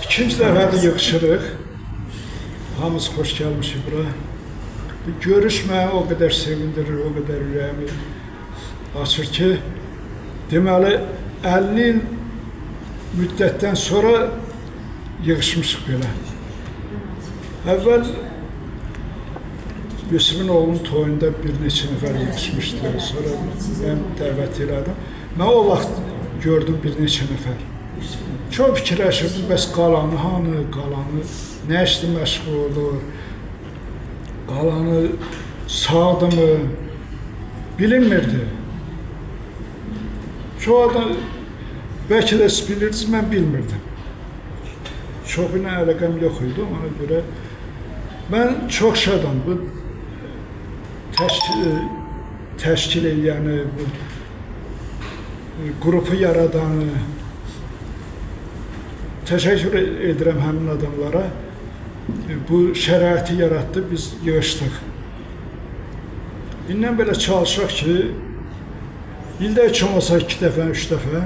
İkinci dəfədir yığışırıq. Hamımız xoş gəlmişik bura. Bu görüşmə o qədər sevindirir, o qədər ürəyimi açır ki, deməli 50 il müddətdən sonra yığışmışıq belə. Əvvəl Yusuf'un oğlunun toyunda bir neçə nəfər yığışmışdı. Sonra mən dəvət elədim. Mən o vaxt gördüm bir neçə nəfər. Çox fikirləşirdim, bəs qalanı hanı, qalanı nə işlə məşğul olur, qalanı sağdı mı, bilinmirdi. Çoğu adam bəlkə də bilirdiniz, mən bilmirdim. Çoxu ilə əlaqəm yox idi, ona görə mən çox şadam. Bu təşkil eləyəni, bu qrupu yaradanı təşəkkür edirəm həmin adamlara. Bu şəraiti yaratdı, biz yığışdıq. İndən belə çalışaq ki, ildə heç olmasa 2 dəfə, 3 dəfə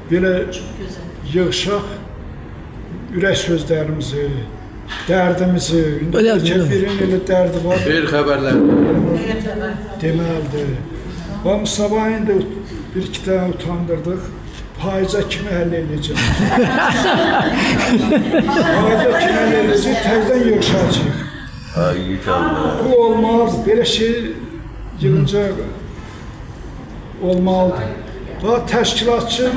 belə yığışaq, ürək sözlərimizi, dərdimizi, birinin elə dərdi var. Xeyir xəbərlər. Deməlidir. Bax, sabahın da bir-iki dənə utandırdıq. Payıza kimi həll edəcək. Payıza kimi həll edəcək, təzdən yığışacaq. Bu olmaz, belə şey yığınca olmalıdır. Daha təşkilatçı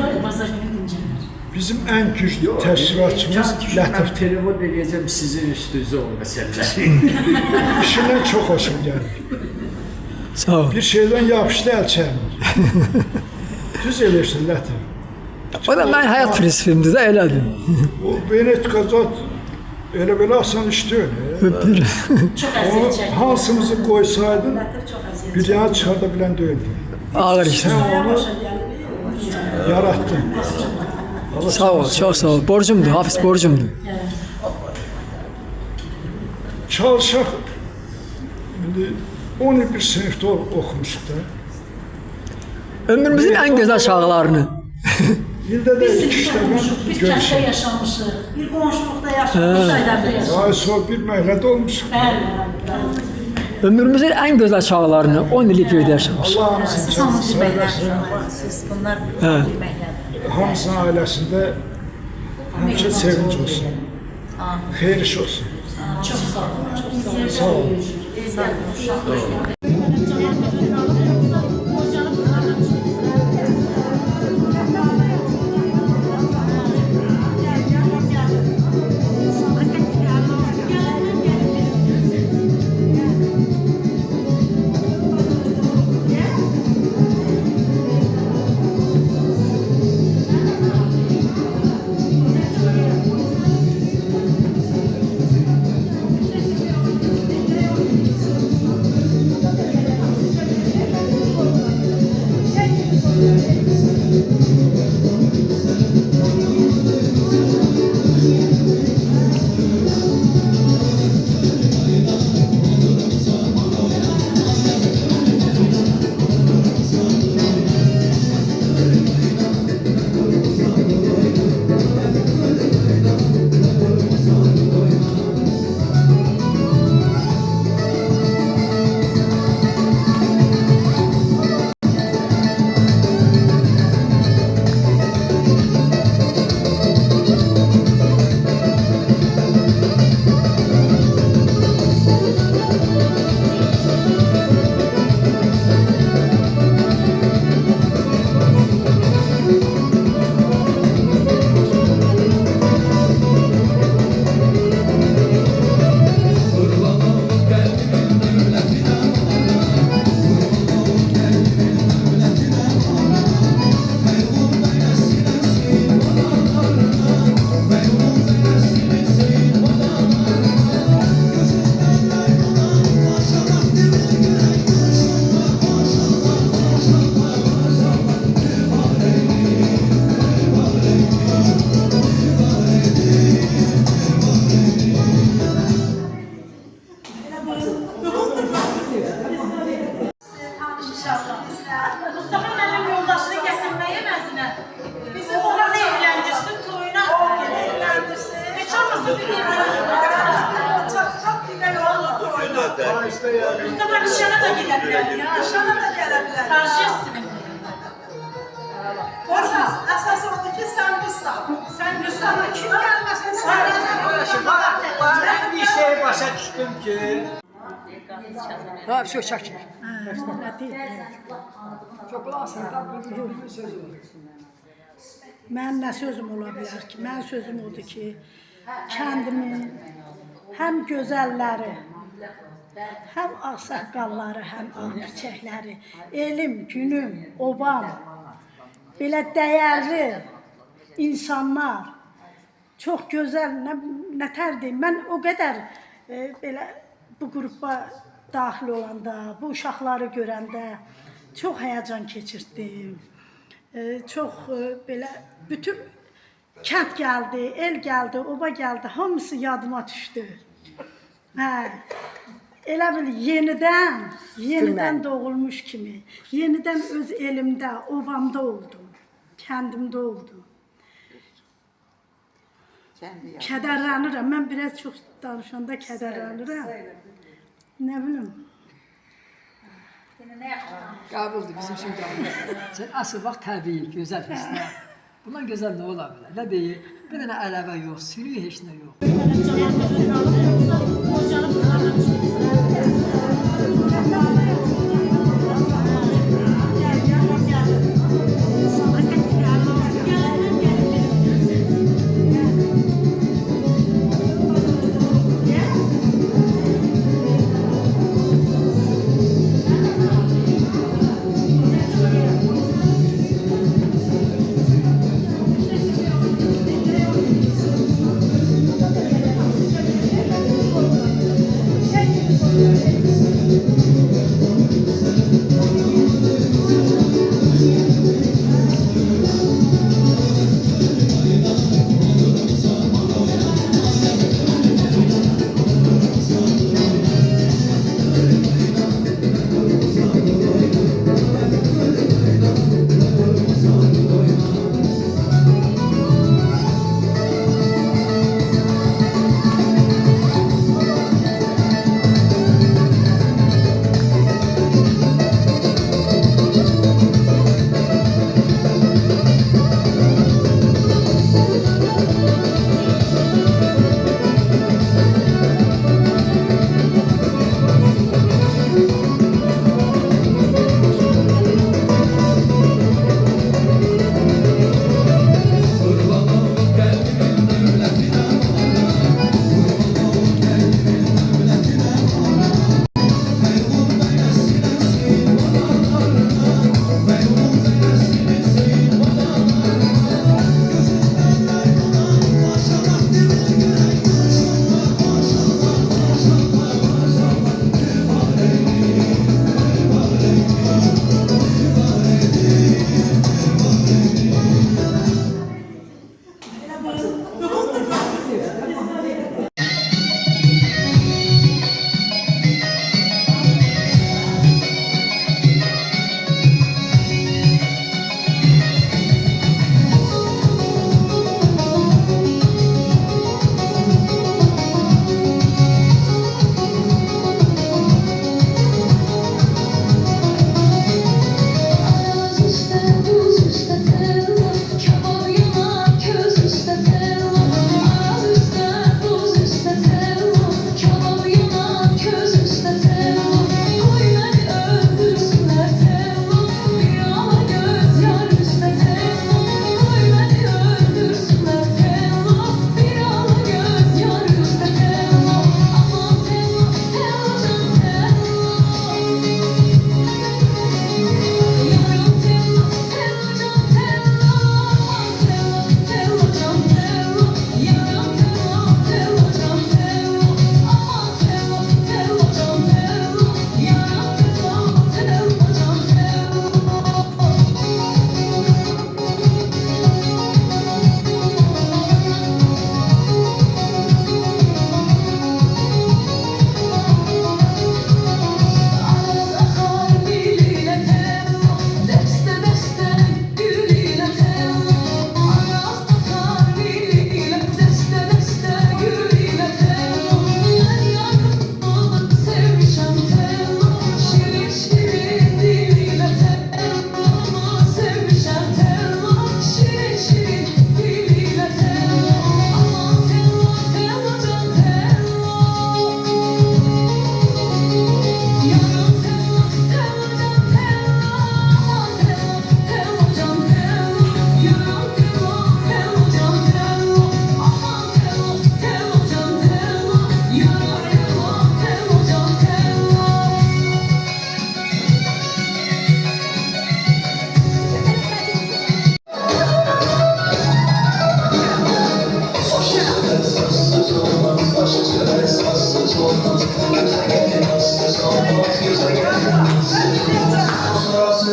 bizim ən güclü təşkilatçımız Lətifdir. Telefon edəcəm sizin üstünüzə o məsələlər. İşindən çox hoşum gəlir. Sağ ol. Bir şeydən yapışdı əl çəkmir. Düz eləyirsən Lətif. O da mən həyat prinsipimdir də elədim. O Benetka zat elə belə asan iş deyil. Onu hansımızı qoysaydın bir yana çıxarda bilən deyildi. Ağır işdir. Sən onu yarattın. Sağ ol, çok sağ ol. Borcumdur, Hafiz borcumdur. Çalışaq, indi 10 il bir sinifdə oxumuşuq da. Ömrümüzün en güzel çağlarını. İldə də Biz 2-3 birlikdə dəfə olmuşuq, bir kənddə görüşürük. yaşamışıq, bir qonşuluqda yaşamışıq, bir ayda bir yaşamışıq. Ay sonra bir məhəllədə olmuşuq. Bəli, Ömrümüzün en güzel çağlarını 10 il birlikdə yaşamışıq. Allah hamısını canını sağ eləsin. siz bunlar Hə. bilməklədir. Hamısının ailəsində həmişə sevinç olsun. Xeyir iş olsun. Çox sağ olun, çox Sağ olun. sağ olun. Mustafa nişana da gidebilir. Nişana da gelebilir. Karşıyasın. Korkmaz. Əsas odur ki, sən Mustafa. Sən Mustafa kim gəlməsin? Ben bir şey başa düştüm ki Ha, şu çəkir. Çox aslında bu sözü. Mənim nə sözüm ola bilər ki? Mənim sözüm odur ki, kəndimin həm gözəlləri, həm ağsaqqalları, həm ağbirçəkləri, elim, günüm, obam, belə dəyərli insanlar, çox gözəl, nətər deyim, mən o qədər belə bu qrupa daxil olanda, bu uşaqları görəndə çox həyəcan keçirtdim. Çox belə bütün kənd gəldi, el gəldi, oba gəldi, hamısı yadıma düşdü. Hə. Elə bil yenidən doğulmuş kimi, yenidən öz elimdə, obamda oldum, kəndimdə oldum. Kədərlənirəm, mən biraz çox danışanda kədərlənirəm. Nə bilim. Qəbuldur bizim üçün qəbul. Sən asıl vaxt təbii, gözəl hisslər. Bundan gözəl nə ola bilər? Nə deyir? Bir dənə ələvə yox, sürü heç nə yox.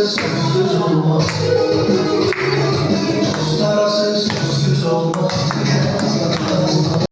sensiz olmaz.